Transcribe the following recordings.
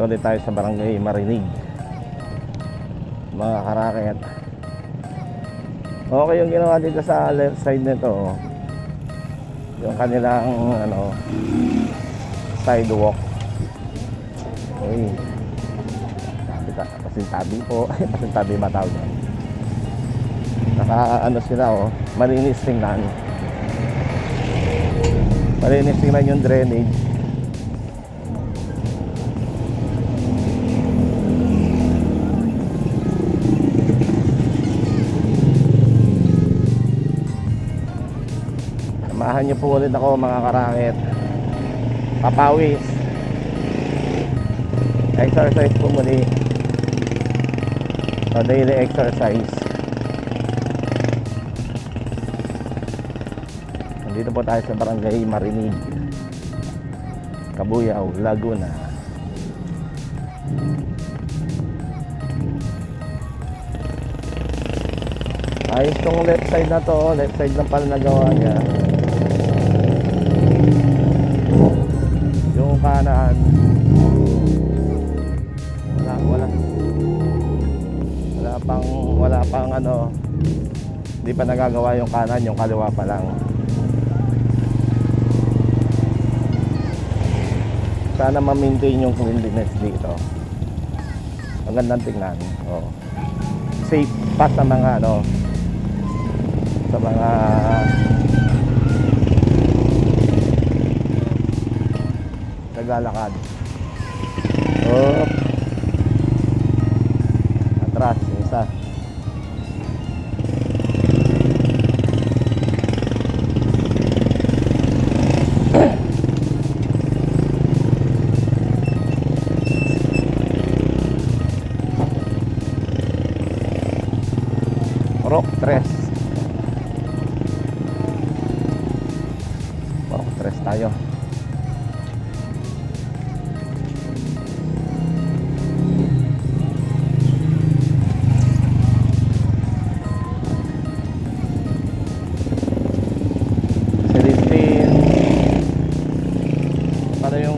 Dito ulit tayo sa Barangay Marinig, mga karaket. Okay yung ginawa dito sa left side nito, oh. Yung kanilang sidewalk. Uy, pasintabi po. Pasintabi ba tawag yan? Naka sila, oh. Malinis tingnan. Malinis tingnan yung drainage. Samahan niyo po ulit ako, mga karakit. Papawis. Exercise po muli. So, daily exercise. Nandito po tayo sa Barangay Marinig, Cabuyao, Laguna. Ayos tong left side na to. Left side lang pala nagawa niya. Yung kanan wala pang hindi pa nagagawa yung kanan, yung kaliwa pa lang. Sana ma-maintain yung cleanliness dito. Ang gandang tingnan. Oh. Safe pa sa mga sa mga naglalakad. Oh. Atras, isa. Rock 3. Rock 3 tayo.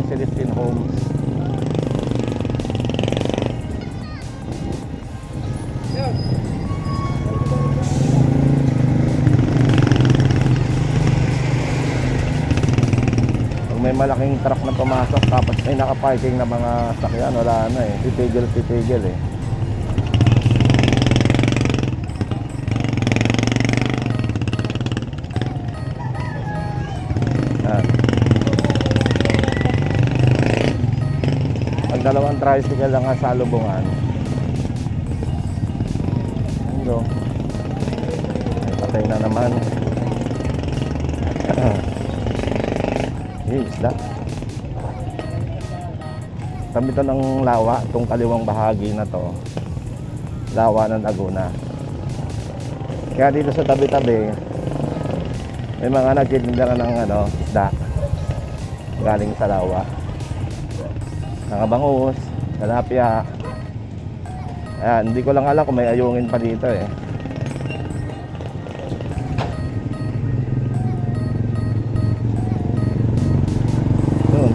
Celestine Homes. Pag may malaking truck na pumasok tapos may nakaparking na mga sakyan, wala na eh. Titigil eh. Dalawang tricycle lang nga sa lubungan. Ano? Patay na naman. Isda. Kami to ng lawa, itong kaliwang bahagi na to. Lawa ng Laguna. Kaya dito sa tabi-tabi may mga nagtitinda ng isda galing sa lawa. Nangabangus, tilapia. Ayan, hindi ko lang alam kung may ayungin pa dito eh. Yun.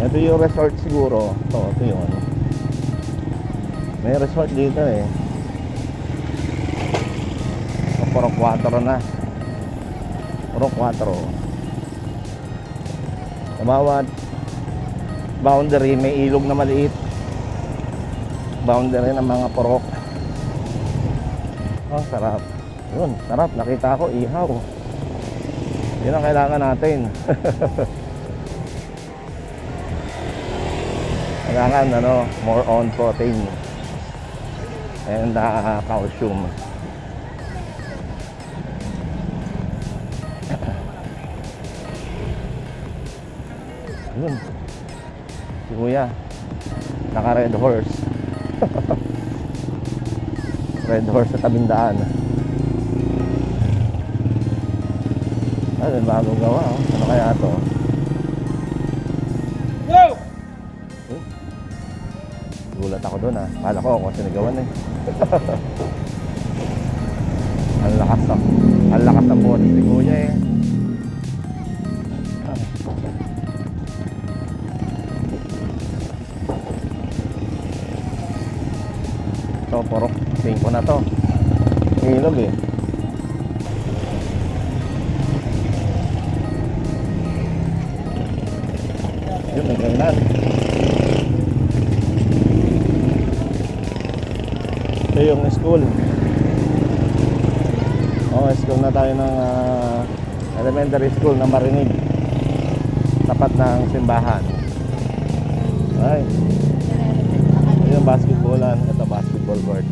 Ito yung resort siguro. Ito yun. May resort dito eh. Puro 4 na. Puro 4. Sa bawat boundary may ilog na maliit. Boundary ng mga purok. Oh, sarap. Yun, sarap. Nakita ko ihaw. Yun ang kailangan natin. Kailangan more on protein and calcium. Yun. Si Kuya naka red horse. Red horse sa tabing daan. Ano bagong gawa, oh. Ano kaya to? Go! Gulat ako doon ah. Kala ko ako sinigawan eh. Ang lakas ng boses ni Kuya eh. Ito, puro 5 na to. Ilog eh. Yun, nagkainan. Ito yung school. School na tayo ng elementary school na Marinig. Tapat ng simbahan. Ay. Ito yung basketballan. Ito basketball court.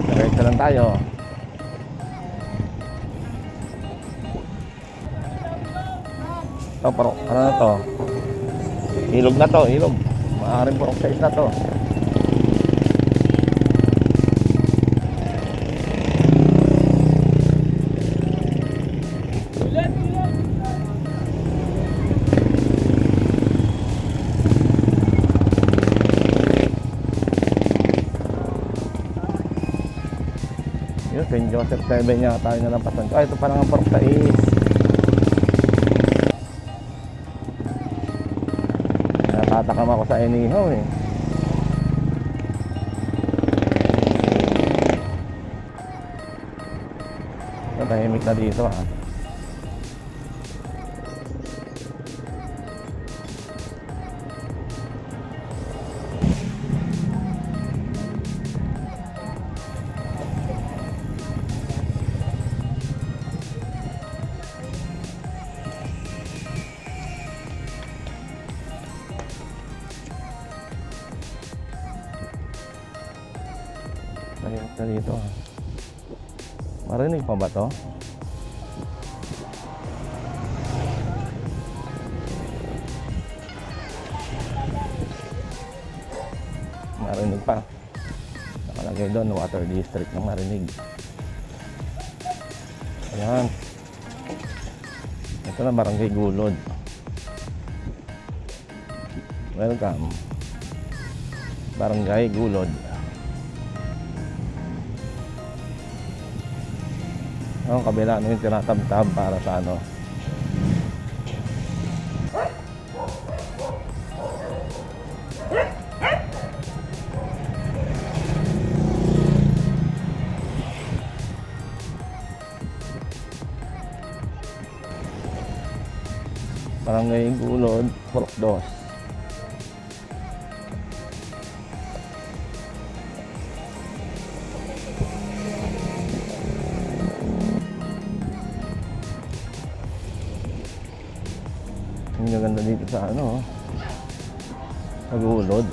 Diretso lang tayo. Ito, parang ano na to? Ilog na to, ilog. Maaaring purok size na to. Yun, St. Joseph 7 niya tayo nalampasan ko. Ito parang ang purok size. Natatakam ako sa inihaw eh. Tahimik na dito ah. Tahimik na dito ah. Marinig pa ba to? Marinig pa. Nakalagay doon, Water District ng Marinig. Ayan. Ito na, Barangay Gulod. Welcome. Barangay Gulod. Ang kabila, ano yung tinatab-tab para sa ano? Barangay Gulod, Purok 2. Ang ganda dito sa ano, sa Gulod.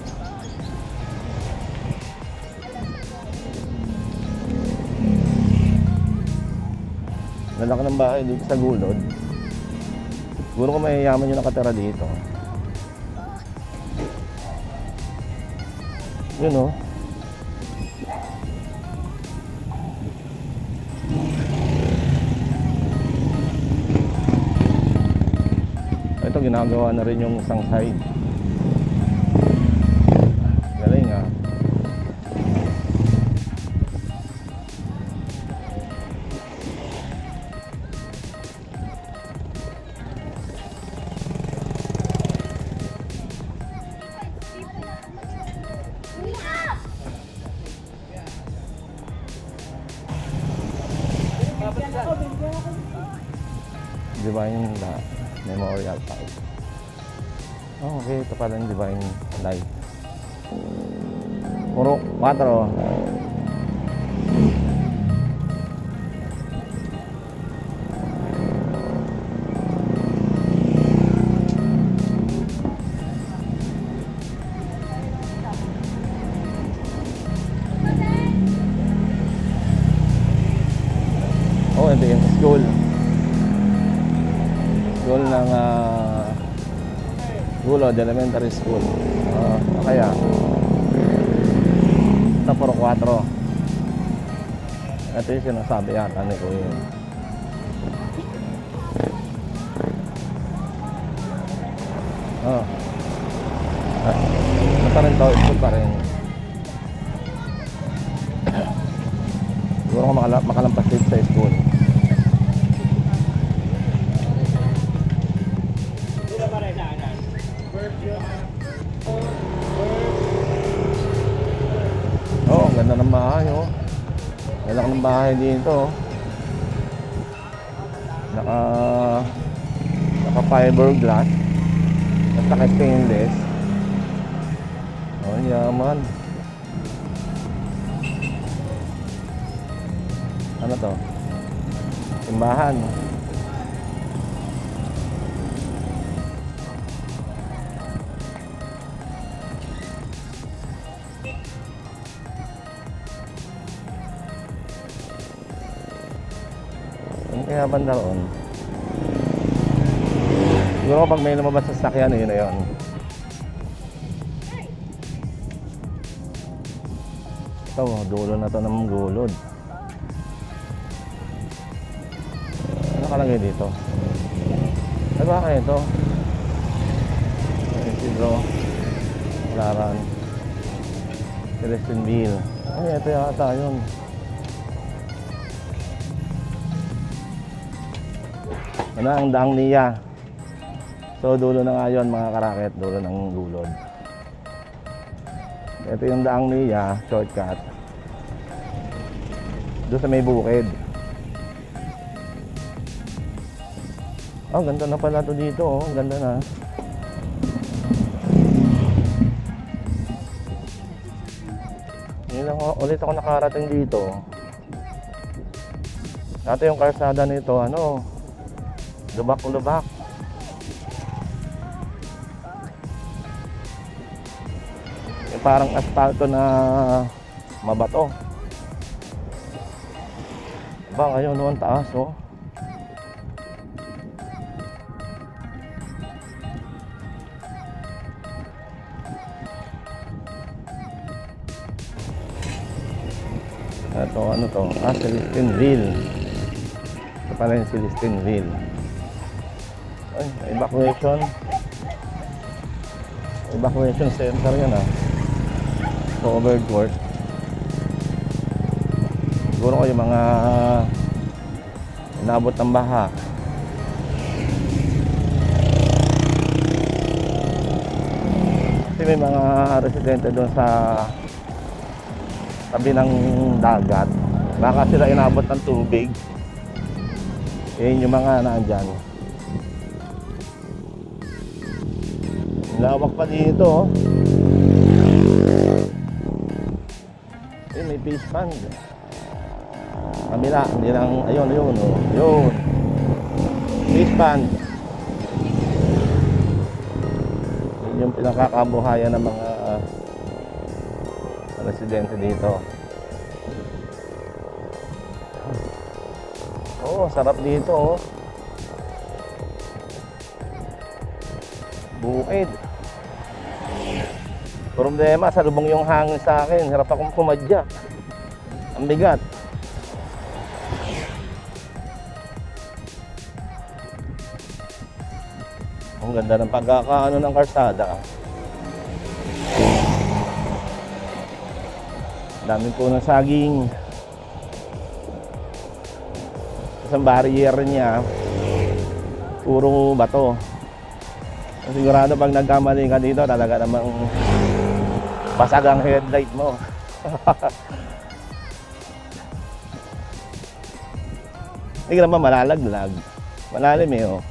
Lalaki ng bahay dito sa Gulod. Siguro kung mayayaman yung nakatira dito. Yun o. Ito ginagawa na rin yung isang side. Galing ah. Divine Memorial Park. Oh, okay, ito pala yung Divine Life. Purok 4. Oh, ito yung school. School ng Gulod Elementary School. Kaya ito puro 4. Ito yung sinasabi yata ni Kuya. Ano pa rin to? School pa rin. Siguro makalampas dito sa school. bahay dito. Naka fiberglass at naka stainless. Oh, yaman. Ano to? Simbahan. Ano kaya banda roon? Siguro pag may lumabas sa sasakyan, yun na yun. Ito, dulo na to ng gulod. Ano kalagay dito? Ano ba kaya ito? Isidro Laran Celestinville. Ay, ito yata yun. Ano ang daang niya? So dulo na nga yun mga karaket, dulo ng gulod. Ito yung daang niya, shortcut doon sa may bukid. Oh, ganda na pala to dito, oh. Ganda na. Ngayon lang ulit ako nakarating dito. Dati yung kalsada nito, ano, lubak-lubak. Yung parang asfalto na mabato. Ba, ngayon noon taas, oh. Ito, ano to? Ah, Celestinville. Ito pala yung Celestinville. Ay, evacuation. Evacuation center yan, ah. Covered work. Siguro ko yung mga inabot ng baha. Kasi may mga residente doon sa tabi ng dagat. Baka sila inabot ng tubig. Yan yung mga naandyan. Lawak pa dito, oh. May fish pond. Kabila, hindi lang, ayun, oh. Yun. Fish pond. Yun yung pinakakabuhayan ng mga residente dito. Oh, sarap dito, oh. Bukid. Problema, salubong yung hangin sa akin. Harap akong pumadya. Ang bigat. Ang ganda ng pagkakaano ng karsada. Dami po ng saging. Isang barrier niya, puro bato. Sigurado pag nagkamali ka dito, talaga namang basag ang headlight mo. Hindi ka naman malalaglag. Malalim eh, oh.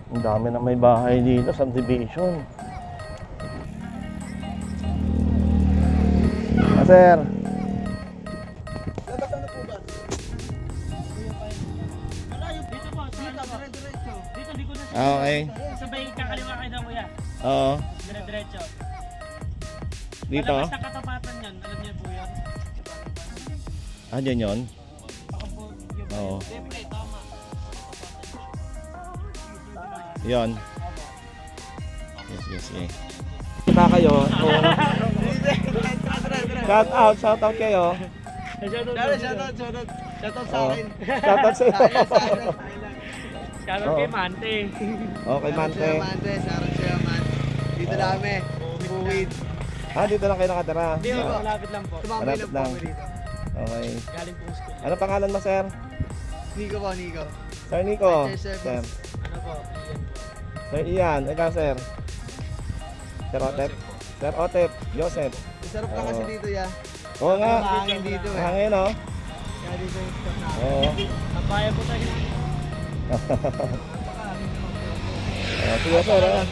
Ang dami na may bahay dito, subdivision. Sir. Dapat ano po ba? Malayo dito po, dire-diretso. Dito di ko na siya. Okay. Sabay kakaliwa kayo na kuya. Oo. Dire-diretso. Dito? Malabas na katapatan yan, alam niyo po yan. Ah, dyan yun? Baka po, yun. Oo. Siyempre, tama. Yun. Yes. Kita kayo. Shout out kayo. Shoutout sa akin. Shout out sa iyo. Shoutout kay Mante. Okay, Mante. Shoutout sa'yo, man. Dito na kami. Buwid. Ah, dito lang kayo nakatira. Hindi po, malapit lang po. Tumambay Malapit lang po lang. kami dito. Okay. Galing po school. Ano pangalan mo, sir? Nico po, Nico. Sir Nico. Sir, Sir. Ano po, iyan po. Sir Ian. Ikaw, sir. Sir Otep. Sir Otep, Joseph. Sarap lang kasi dito ya. Oo nga. Mahangin dito eh. Hangin, oh. Kaya dito yung stop na. Oo. Kabayan po tayo. Sige, sir. ah.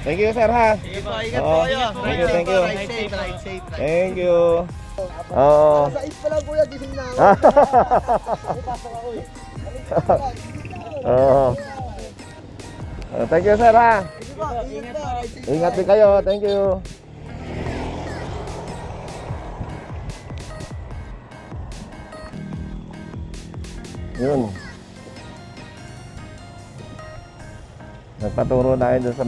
Thank you, sir, ha. Sige po, ingat Oo. po kayo. Thank you, thank you. Ride safe, ride safe. Thank you. Oo. Sa is pa lang kuya, gising na ako. Oo. Thank you, sir, ha. Sige po, ingat po, ride safe. Ingat din kayo. Thank you. Yun. Nagpaturo tayo doon sa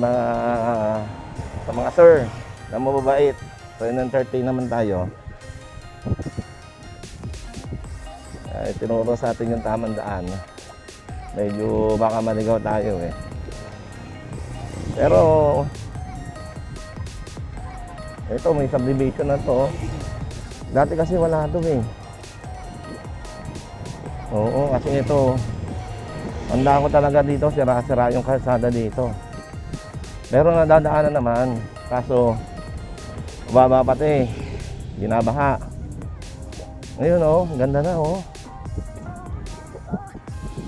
mga sir na mababait. So, in-entertain naman tayo. Ay, tinuro sa atin yung tamang daan. Medyo baka maligaw tayo eh. Pero ito, may subdivision na to. Dati kasi wala to eh. Oo, kasi ito, handa ko talaga dito, sira-sira yung kalsada dito. Pero nadadaanan naman, kaso baba pati, binabaha. Ngayon oh, ganda na oh.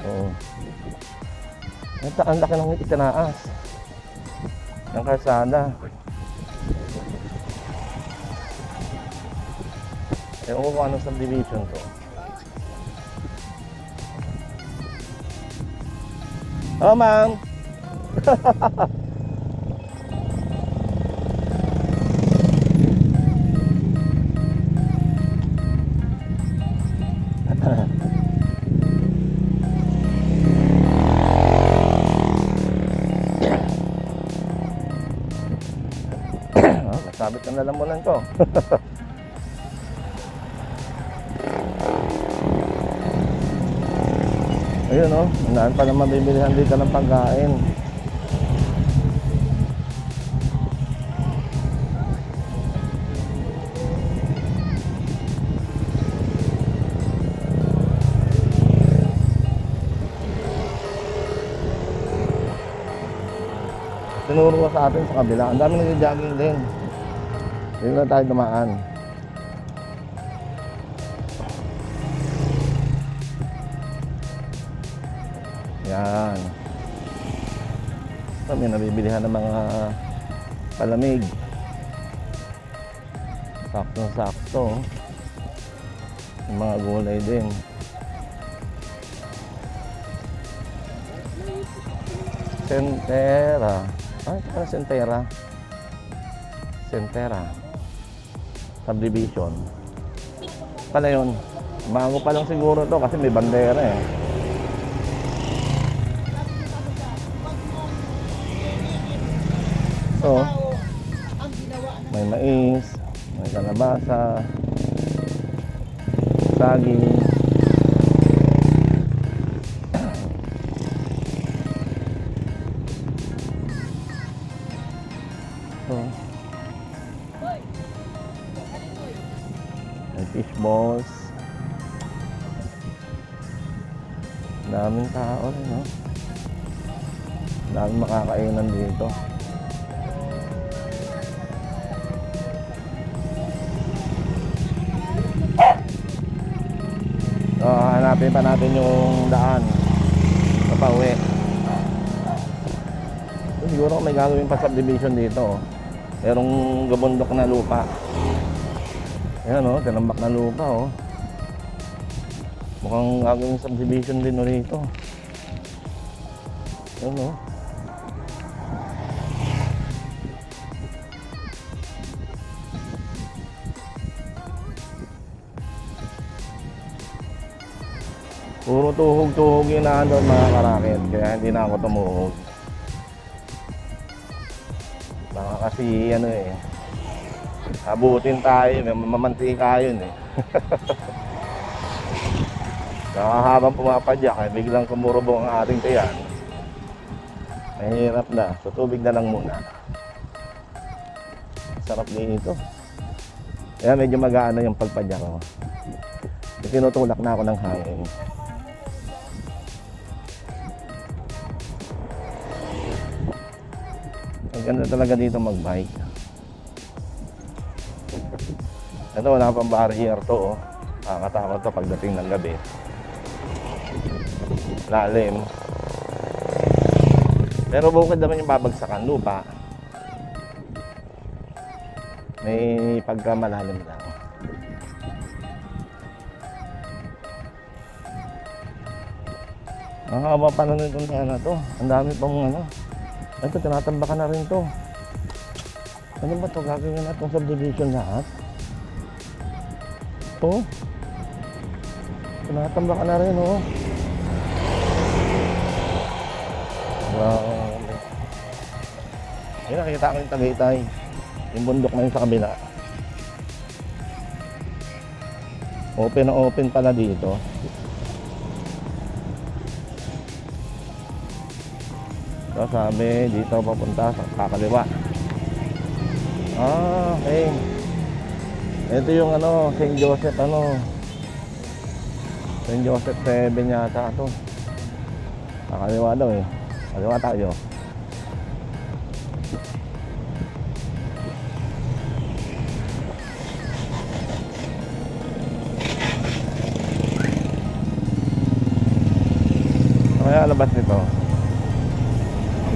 Oo. Ito, ang laki ng itinaas ng kalsada. Ewan ko kung anong subdivision to. Oh, ma'am. Oh, nasabit ang lalamunan ko. Ayun oh, naan pa naman bibilihan dito ng pagkain. Tinuro ko sa atin sa kabila. Ang dami nag-jogging din. Dito na tayo dumaan. Yan. Ito, may nabibilihan ng mga palamig. Sakto-sakto. Yung mga gulay din. Sentera. Ay, ito pala Sentera. Sentera. Subdivision. Pala yun. Bago pa lang siguro to kasi may bandera eh. So, may mais, may kalabasa, saging. So, may fish balls. Daming tao rin, no? Daming makakainan dito. So, hanapin pa natin yung daan sa pauwi. So, siguro may gagawin pa subdivision dito. Merong gabundok na lupa. Ayan o, tinambak na lupa o. Mukhang gagawin subdivision din rito. Ayan o. Puro tuhog-tuhog yung naandun mga karakit, kaya hindi na ako tumuhog. Baka kasi ano eh, abutin tayo, may mamantika yun eh. Saka habang pumapadyak, eh, biglang kumurubong ang ating tiyan. Mahirap na, so tubig na lang muna. Sarap dito. Kaya medyo magaan na yung pagpadyak ko. Tinutulak na ako ng hangin. Ganda talaga dito mag-bike. Ito, wala pang barrier to, oh. Nakakatakot to pagdating ng gabi. Lalim. Pero bukod naman yung babagsakan lupa, may pagkamalalim lang. Ang haba pa na nitong na to. Ang dami pang ano. Ito, tinatambakan na rin to. Ano ba to? Gagawin na itong subdivision lahat. Oh. Tinatambakan na rin, oh. Wow. Ayun, nakikita ko yung Tagaytay. Yung bundok na yun sa kabila. Open na open pala dito. So sabi, dito papunta sa kakaliwa. Ah, okay. Ito yung ano, St. Joseph ano. St. Joseph 7 yata ito. Kakaliwa daw eh. Kaliwa tayo. Kaya labas nito.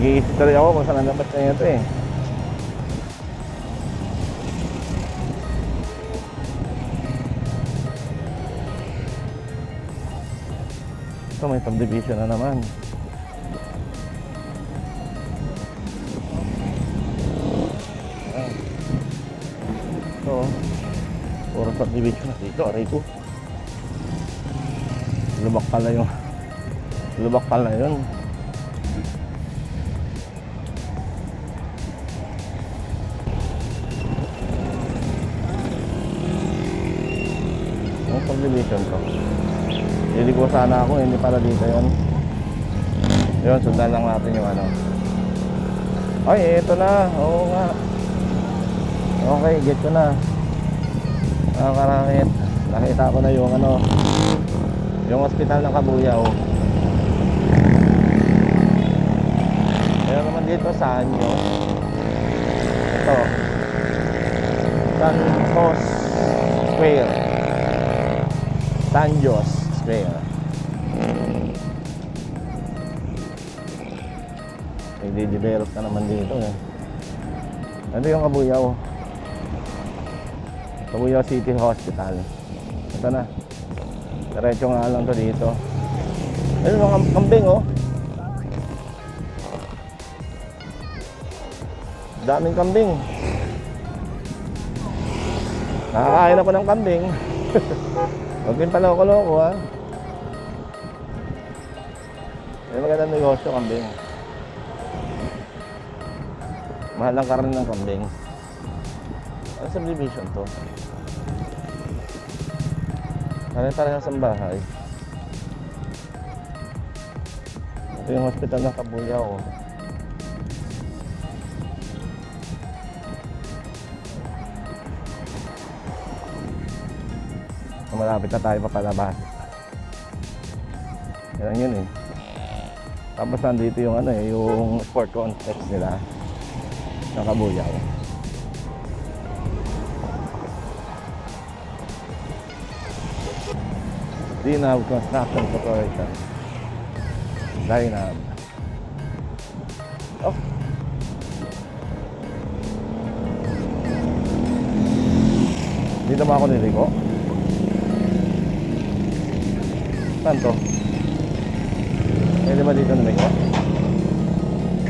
Nag-iisip tuloy ako kung saan ang labas na ito eh. Ito may subdivision na naman. Ito, puro subdivision na dito. Aray ko. Lubak pala yung lubak pala yun. Ang subdivision to. Hindi ko sana ako, hindi pala dito yun. Yun, sundan lang natin yung ano. Ay, eto na. Oo nga. Okay, get ko na. Nakakarakit. Nakita ko na yung ano, yung hospital ng Kabuyaw. Meron naman dito sa Anyo. Ito. San Jose Square. San Jose Square. Nagde-develop na naman dito eh. Ito yung Kabuyaw. Kabuyaw City Hospital. Ito na. Diretso nga lang to dito. Ayun mga kambing oh. Daming kambing. Nakakain ako ng kambing. Huwag din pala loko ha. May magandang negosyo kambing. Mahal ang karne ng kambing. Ano subdivision to? Pare-parehas ang bahay. Ito yung hospital ng Kabuyaw. Malapit na tayo papalabas. Yan yun eh. Tapos nandito yung ano eh, yung sport complex nila ng Kabuyaw. Dinab Construction Corporation. Dinab. Oh. Dito ba ako niligo? Saan to? Pwede ba dito niligo?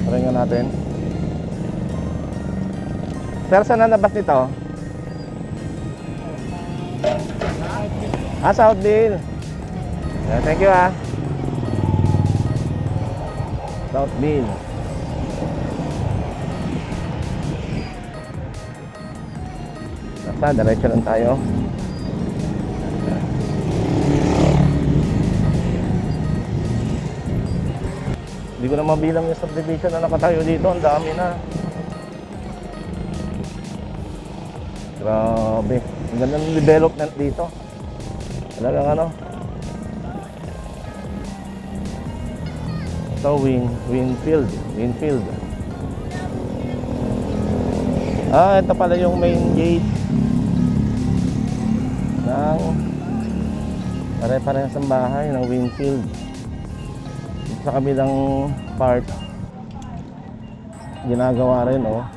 Try nga natin. Sir, saan na nabas nito? Ah, Southdale. Thank you ah. Southdale. Basta, diretso lang tayo. Hindi ko na mabilang yung subdivision na nakatayo dito. Ang dami na. Grabe. Ang ganda ng development dito. Talagang ano. Ito, Winfield. Ito pala yung main gate ng pare-parehas ang bahay ng Winfield. Dito sa kabilang part ginagawa rin, oh.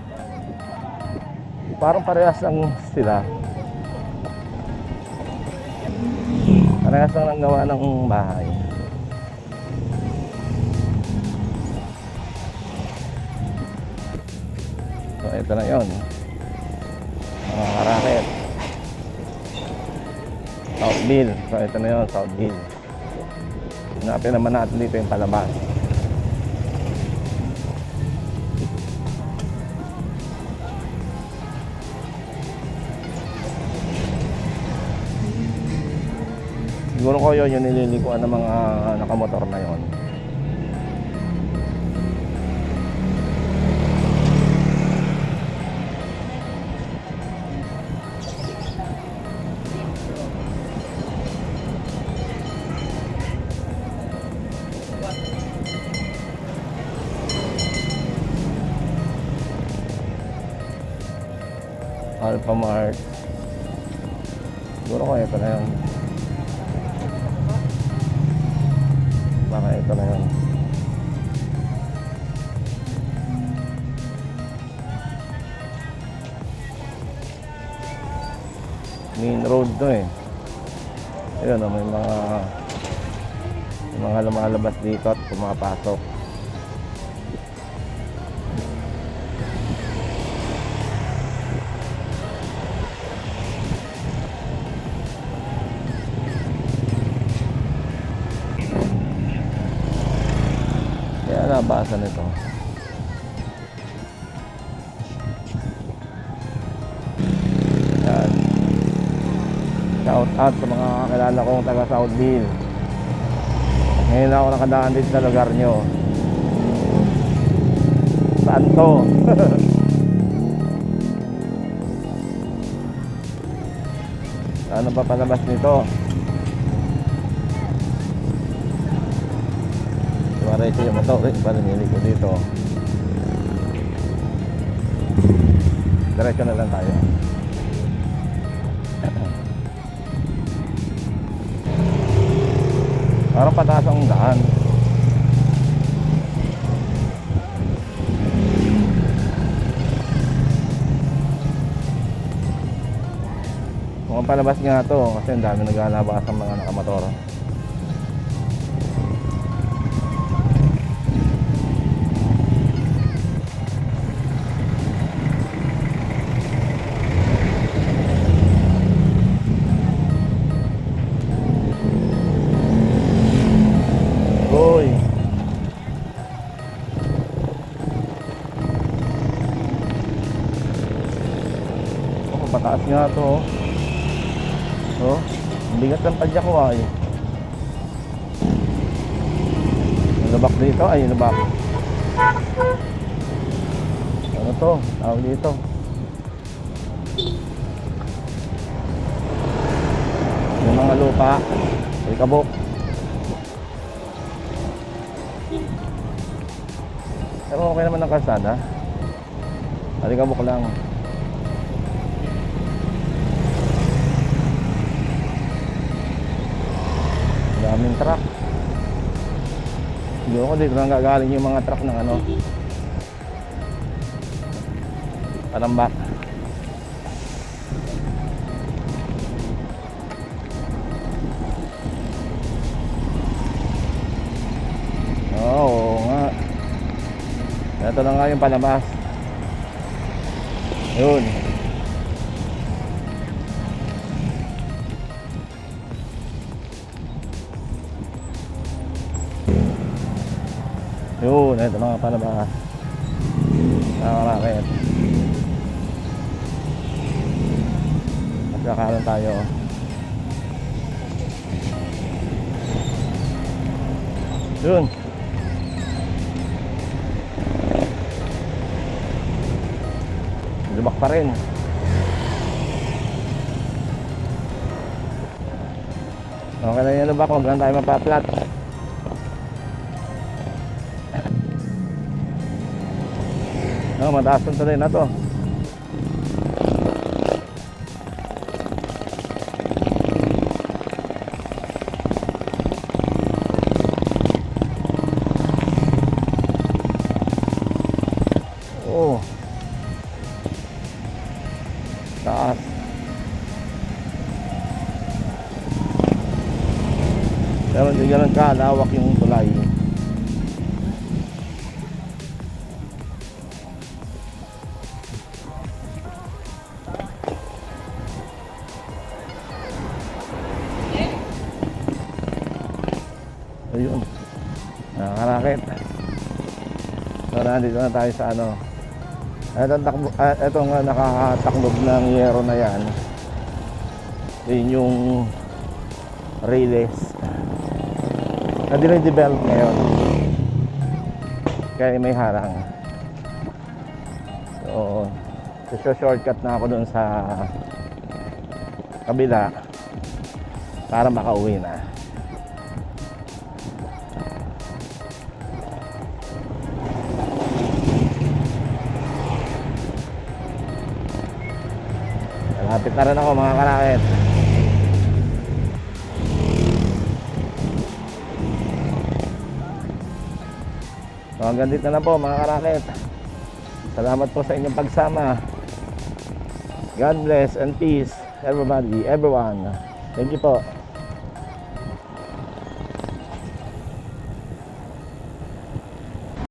Parang parehas lang sila. Parehas lang ang gawa ng bahay. So ito na yun, mga karaket. Southville. So ito na yun, Southville. Hanapin naman natin dito yung palabas. Siguro ko yun yung nililikuan ng mga nakamotor na yun. Alphamart. Siguro ko ito na yun. Baka ito na yun. Main road to eh. Ayun, may mga lumalabas dito at pumapasok. Nabasa nito. Yan. Shout out sa mga kakilala kong taga Southville. Ngayon ako nakadaan dito sa lugar nyo. Saan to? Ano ba palabas nito? Diretso yung motor, palinili ko dito. Diretso na lang tayo. Parang pataas ang daan. Mukhang palabas nga to kasi ang dami naglalabas ang mga nakamotor. Pataas nga to. Oh, bigat ng padya ko ay. Nalabak dito, ay nalabak. Ano to? Tawag dito. Yung mga lupa, ay kabok. Pero okay naman ang kalsada. Ay kabok lang. Daming truck. Siguro ko dito nang gagaling yung mga truck ng ano, Palambak. Oo nga. Ito na nga yung palabas. Yun. Yun, ito mga palabas. Nakakarakit. Magkakaroon tayo. Yun. Lubak pa rin. Okay na yung lubak, huwag lang tayo mapaplat. Mataas ang tuloy na to. Pero hindi ganun kalawak yung tulay. Ayun, nakakarakit. So nandito na tayo sa ano. Itong nakakataklob ng yero na yan. Yun yung relays. Hindi na develop ngayon. Kaya may harang. So shortcut na ako dun sa kabila para makauwi na. Malapit na rin ako mga karakit. So hanggang dito na po mga karakit. Salamat po sa inyong pagsama. God bless and peace everybody, everyone. Thank you po.